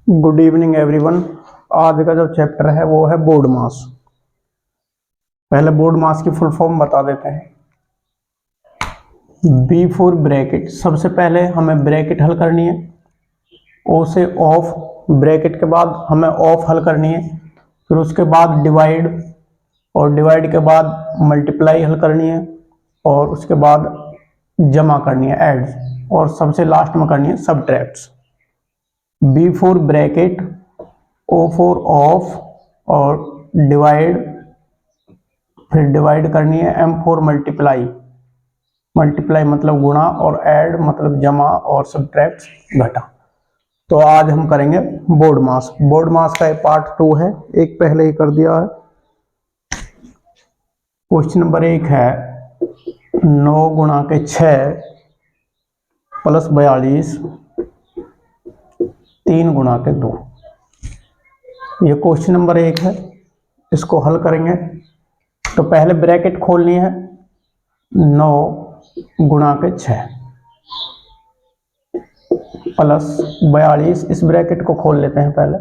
Good evening everyone. आज का जो चैप्टर है वो है बोर्ड मास। पहले बोर्ड मास की फुल फॉर्म बता देते हैं। बी फॉर ब्रैकेट, सबसे पहले हमें ब्रैकेट हल करनी है। ओ से ऑफ, ब्रैकेट के बाद हमें ऑफ हल करनी है। फिर उसके बाद डिवाइड, और डिवाइड के बाद मल्टीप्लाई हल करनी है, और उसके बाद जमा करनी है ऐड, और सबसे लास्ट में करनी है subtracts. B for bracket, O for of, और डिवाइड, फिर डिवाइड करनी है। एम फॉर मल्टीप्लाई, मल्टीप्लाई मतलब गुणा, और ऐड मतलब जमा, और सब्ट्रैक्ट घटा। तो आज हम करेंगे बोर्ड मास। बोर्ड मास का पार्ट 2 है, एक पहले ही कर दिया है। क्वेश्चन नंबर 1 है 9 गुणा के 6 प्लस 42 3 गुणा के 2। ये क्वेश्चन नंबर 1 है, इसको हल करेंगे। तो पहले ब्रैकेट खोलनी है, 9 गुणा के 6 प्लस 42, इस ब्रैकेट को खोल लेते हैं पहले।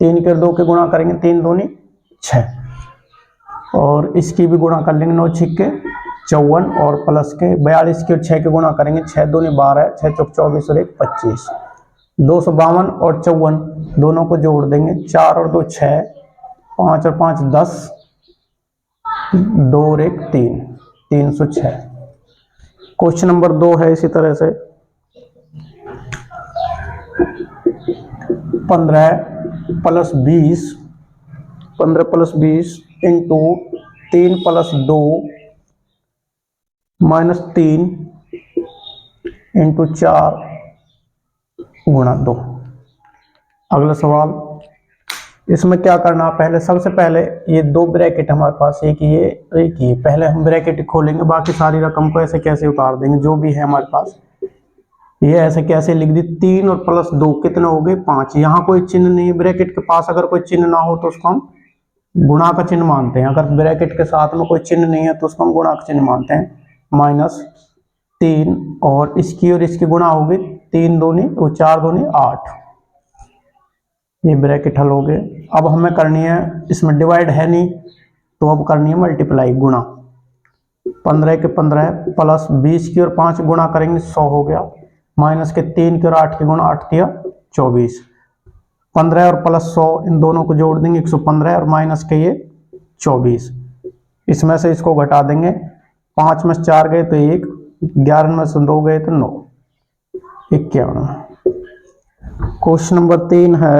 3 के 2 के गुणा करेंगे, 3 दूनी 6, और इसकी भी गुणा कर लेंगे, 9 छिक्के 54, और प्लस के 42 के 6 के गुणा करेंगे, 6 दूनी 12, 6 चौक 24 और 1 25, 252 और 54 दोनों को जोड़ देंगे, 4 और 2 6, 5 और 5 10, 2 और 1 3, 306। क्वेश्चन नंबर 2 है इसी तरह से 15 plus 20, 15 plus 20 into 3 plus 2 minus 3 into 4 गुणा 2। अगला सवाल, इसमें क्या करना, पहले सबसे पहले ये 2 ब्रैकेट हमारे पास, एक ये पहले हम ब्रैकेट खोलेंगे, बाकी सारी रकम को ऐसे कैसे उतार देंगे जो भी है हमारे पास। ये ऐसे कैसे लिख दी, 3 और प्लस 2 कितना हो गए 5। यहाँ कोई चिन्ह नहीं, ब्रैकेट के पास अगर कोई चिन्ह ना हो तो उसको हम गुणा का चिन्ह मानते हैं। अगर ब्रैकेट के साथ में कोई चिन्ह नहीं है तो उसको हम गुणा का चिन्ह मानते हैं। माइनस 3 और इसकी गुणा होगी, 3 दूनी और 4 दूनी 8। ये ब्रैकेट हल हो गए। अब हमें करनी है, इसमें डिवाइड है नहीं तो अब करनी है मल्टीप्लाई, गुणा। 15 के 15 प्लस 20 की और 5 गुणा करेंगे, 100 हो गया। माइनस के 3 की और 8 की गुणा, 8 दिया 24। 15 और प्लस 100 इन दोनों को जोड़ देंगे, 115, और माइनस के ये 24। इसमें से इसको घटा देंगे, 5 में से 4 गए तो 1, 11 में से 2 गए तो 9, 51। क्वेश्चन नंबर 3 है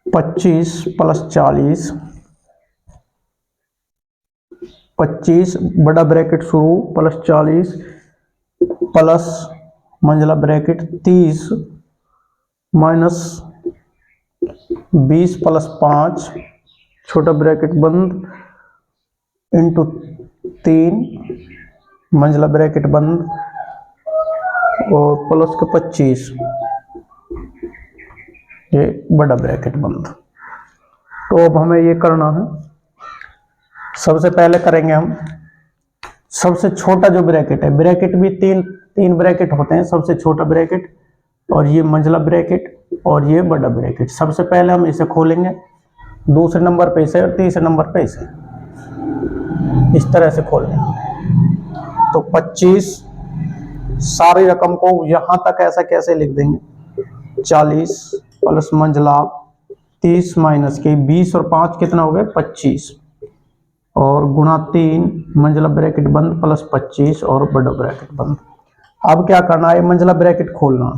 25 प्लस 40, 25 बड़ा ब्रैकेट शुरू प्लस 40 प्लस मंझला ब्रैकेट 30 माइनस 20 प्लस 5 छोटा ब्रैकेट बंद इंटू 3 मंझला ब्रैकेट बंद, और प्लस के 25 ये बड़ा ब्रैकेट बंद। तो अब हमें ये करना है, सबसे पहले करेंगे हम सबसे छोटा जो ब्रैकेट है, ब्रैकेट भी तीन ब्रैकेट होते हैं, सबसे छोटा ब्रैकेट और ये मंझला ब्रैकेट और ये बड़ा ब्रैकेट। सबसे पहले हम इसे खोलेंगे, दूसरे नंबर पे इसे और तीसरे नंबर पे इसे, इस तरह से खोल लेंगे। तो 25 सारी रकम को यहां तक ऐसा कैसे लिख देंगे, 40 प्लस मंझला 30 माइनस के 20 और 5 कितना हो गए 25, और गुणा 3 मंझला ब्रैकेट बंद प्लस 25 और बड़ा ब्रैकेट बंद। अब क्या करना है, मंझला ब्रैकेट खोलना,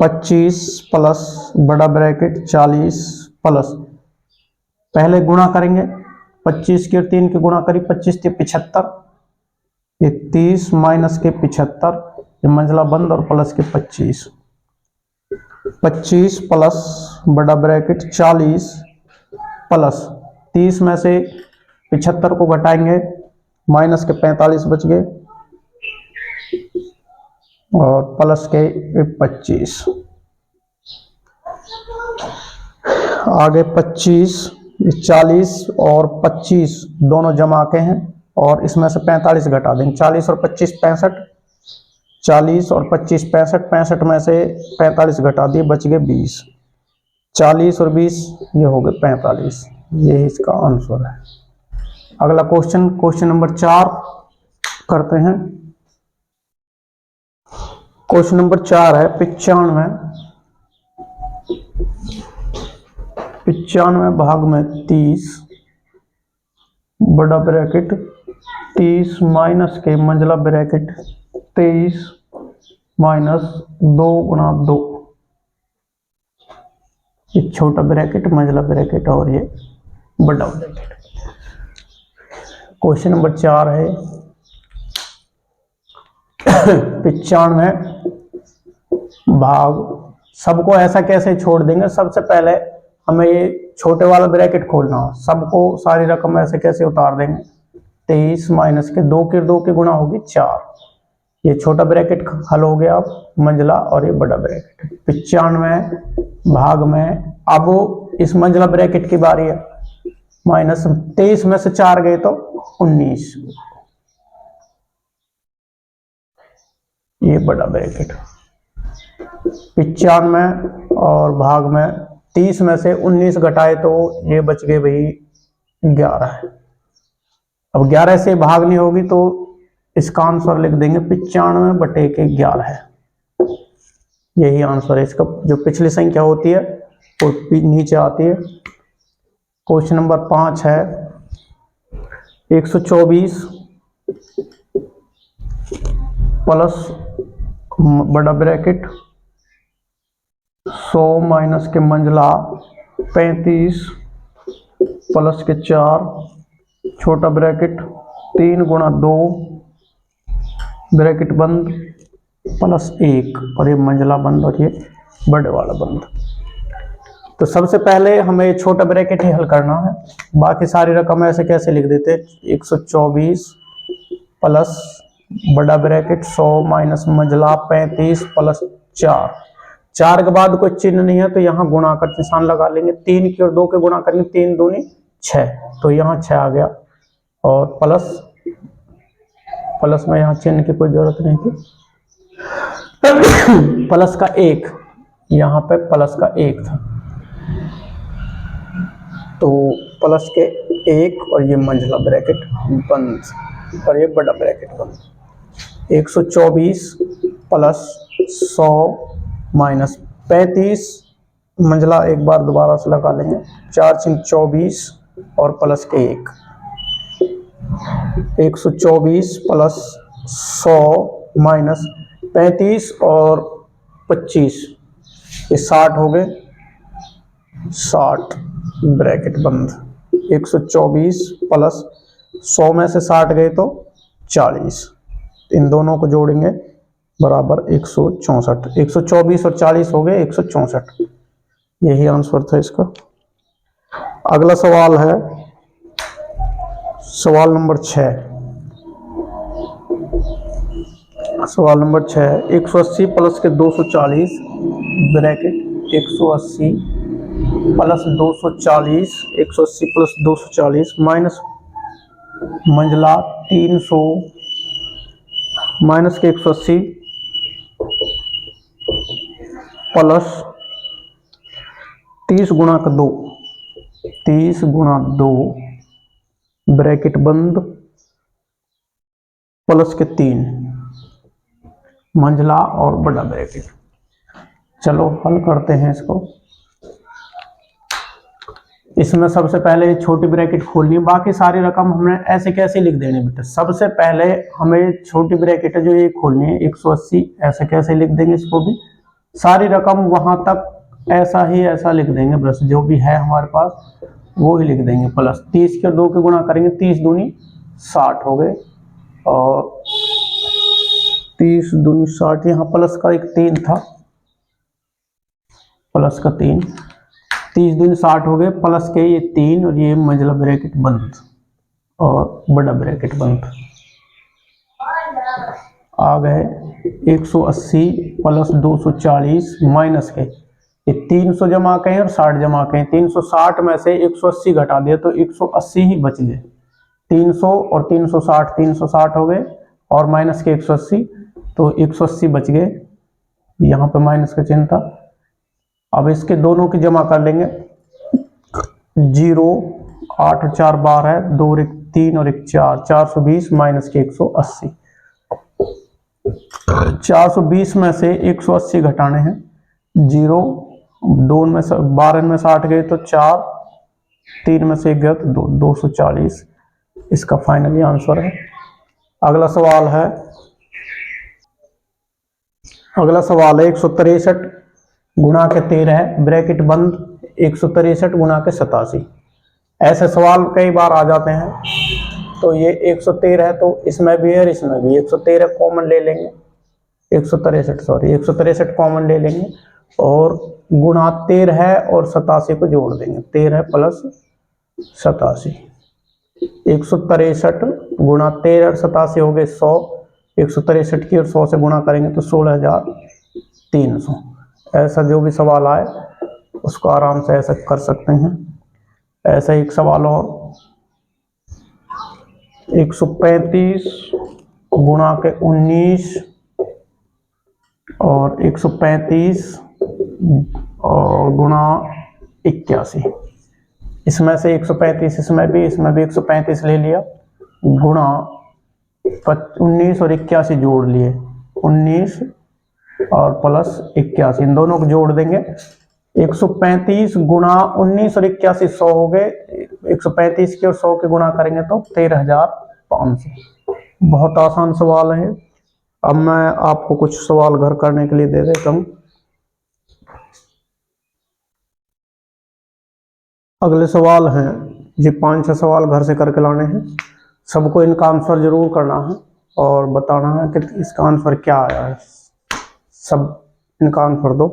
25 प्लस बड़ा ब्रैकेट 40 प्लस, पहले गुणा करेंगे, 25 के 3 के गुणा करी, 25 के 75, ये 30 माइनस के 75, ये मंझला बंद और प्लस के 25, 25 प्लस बड़ा ब्रैकेट 40 प्लस 30 में से 75 को घटाएंगे, माइनस के 45 बच गए, और प्लस के 25, आगे 25, 40 और 25 दोनों जमा के हैं, और इसमें से 45 घटा देंगे, 40 और 25 65, 40 और 25 65, 65 में से 45 घटा दिए, बच गए 20। 40 और 20 ये हो गए 45। ये इसका आंसर है। अगला क्वेश्चन, क्वेश्चन नंबर 4 करते हैं। क्वेश्चन नंबर 4 है 95। 95 भाग में 30 बड़ा ब्रैकेट 30 माइनस के मंझला ब्रैकेट 23 माइनस 2 गुणा 2। ये छोटा ब्रैकेट, मंझला ब्रैकेट और ये बड़ा ब्रैकेट। क्वेश्चन नंबर 4 है 95 भाग, सबको ऐसा कैसे छोड़ देंगे। सबसे पहले हमें ये छोटे वाला ब्रैकेट खोलना हो, सबको सारी रकम ऐसे कैसे उतार देंगे। 23 माइनस के 2 के 2 की गुणा होगी 4। ये छोटा ब्रैकेट हल हो गया, अब मंझला और ये बड़ा ब्रैकेट। 95 भाग में, अब इस मंझला ब्रैकेट की बारी है। माइनस 23 में से 4 गए तो 19, ये बड़ा ब्रैकेट। 95 और भाग में 30 में से 19 घटाए तो ये बच गए भाई 11। अब 11 से भाग नहीं होगी तो इसका आंसर लिख देंगे 95 बटे के 11 है। यही आंसर है इसका। जो पिछली संख्या होती है वो नीचे आती है। क्वेश्चन नंबर 5 है 124 प्लस बड़ा ब्रैकेट 100 माइनस के मंझला 35 प्लस के 4 छोटा ब्रैकेट 3 गुणा 2 ब्रैकेट बंद प्लस 1 और ये मंझला बंद और ये बड़े वाला बंद। तो सबसे पहले हमें छोटा ब्रैकेट ही हल करना है, बाकी सारी रकम ऐसे कैसे लिख देते। 124 प्लस बड़ा ब्रैकेट 100 माइनस मंझला 35 प्लस 4 के बाद कोई चिन्ह नहीं है तो यहाँ गुणा कर निशान लगा लेंगे। 3 की और 2 के गुणा करेंगे, 3 दूनी 6, तो यहाँ 6 आ गया। और प्लस में यहाँ चिन्ह की कोई जरूरत नहीं थी। प्लस का 1, यहाँ पे प्लस का 1 था तो प्लस के 1 और ये मंझला ब्रैकेट बंद और ये बड़ा ब्रैकेट बंद। 124 प्लस 100 माइनस 35 मंझला एक बार दोबारा से लगा लेंगे, 4 × 24 और प्लस के 1। 124 प्लस 100 माइनस 35 और 25 ये 60 हो गए, 60 ब्रैकेट बंद। 124 प्लस 100 में से 60 गए तो 40, इन दोनों को जोड़ेंगे बराबर 164। 124 और 40 हो गए 164। यही आंसर था इसका। अगला सवाल है सवाल नंबर 6। सवाल नंबर 6 180 प्लस के 240 ब्रैकेट 180 प्लस 240 180 प्लस 240 माइनस मंझला 300 माइनस के 180 प्लस 30 गुणा का 2, 30 गुणा 2 ब्रैकेट बंद प्लस के 3 मंझला और बड़ा ब्रैकेट। चलो हल करते हैं इसको। इसमें सबसे पहले छोटी ब्रैकेट खोलनी है, बाकी सारी रकम हमने ऐसे कैसे लिख देनी बेटा। सबसे पहले हमें छोटी ब्रैकेट है जो ये खोलनी है 180, ऐसे कैसे लिख देंगे इसको भी। सारी रकम वहां तक ऐसा लिख देंगे, बस जो भी है हमारे पास वो ही लिख देंगे। प्लस 30 के 2 के गुणा करेंगे, 30 दूनी 60 हो गए और 30 दूनी 60, यहाँ प्लस का एक 3 था, प्लस का 3, 30 दूनी 60 हो गए, प्लस के ये 3 और ये मंझला ब्रैकेट बंद और बड़ा ब्रैकेट बंद। आ गए 180 प्लस 240 माइनस के ये 300 जमा करें और 60 जमा करें। 360 में से 180 घटा दिया तो 180 ही बच गए। 300 और 360 360 हो गए और माइनस के 180 तो 180 बच गए, यहाँ पे माइनस का चिन्ह था। अब इसके दोनों की जमा कर लेंगे। 0, 8 और 4 12 है, 2 और 1 3 और 1 4, 420 माइनस के 180। 420 में से 180 घटाने हैं। 0, 2 में से 12 में से 8 गए तो 4, 3 में से 1 गया तो 2, 240 इसका फाइनली आंसर है। अगला सवाल है 163 गुणा के 13 ब्रैकेट बंद 163 गुणा के 87। ऐसे सवाल कई बार आ जाते हैं। तो ये 113 है तो इसमें भी है, इसमें भी 113 कॉमन ले लेंगे, 163 कॉमन ले लेंगे और गुणा 13 है और 87 को जोड़ देंगे, 13 प्लस 87। 163 गुणा 13 और 87 हो गए 100। 163 की और 100 से गुणा करेंगे तो 16,300। ऐसा जो भी सवाल आए उसको आराम से ऐसा कर सकते हैं। ऐसा एक सवाल और 135 गुणा के 19 और 135 और गुणा 81। इसमें से 135 इसमें भी 135 ले लिया, गुणा 19 और 81 जोड़ लिए, 19 और प्लस 81 इन दोनों को जोड़ देंगे। 135 गुणा 19 और 81 100 हो गए। 135 के और 100 के गुणा करेंगे तो 13,500। बहुत आसान सवाल है। अब मैं आपको कुछ सवाल घर करने के लिए दे देता हूँ। अगले सवाल हैं, ये 5-6 सवाल घर से करके लाने हैं। सबको इनका आंसर जरूर करना है और बताना है कि इसका आंसर क्या आया है। सब इनका आंसर दो।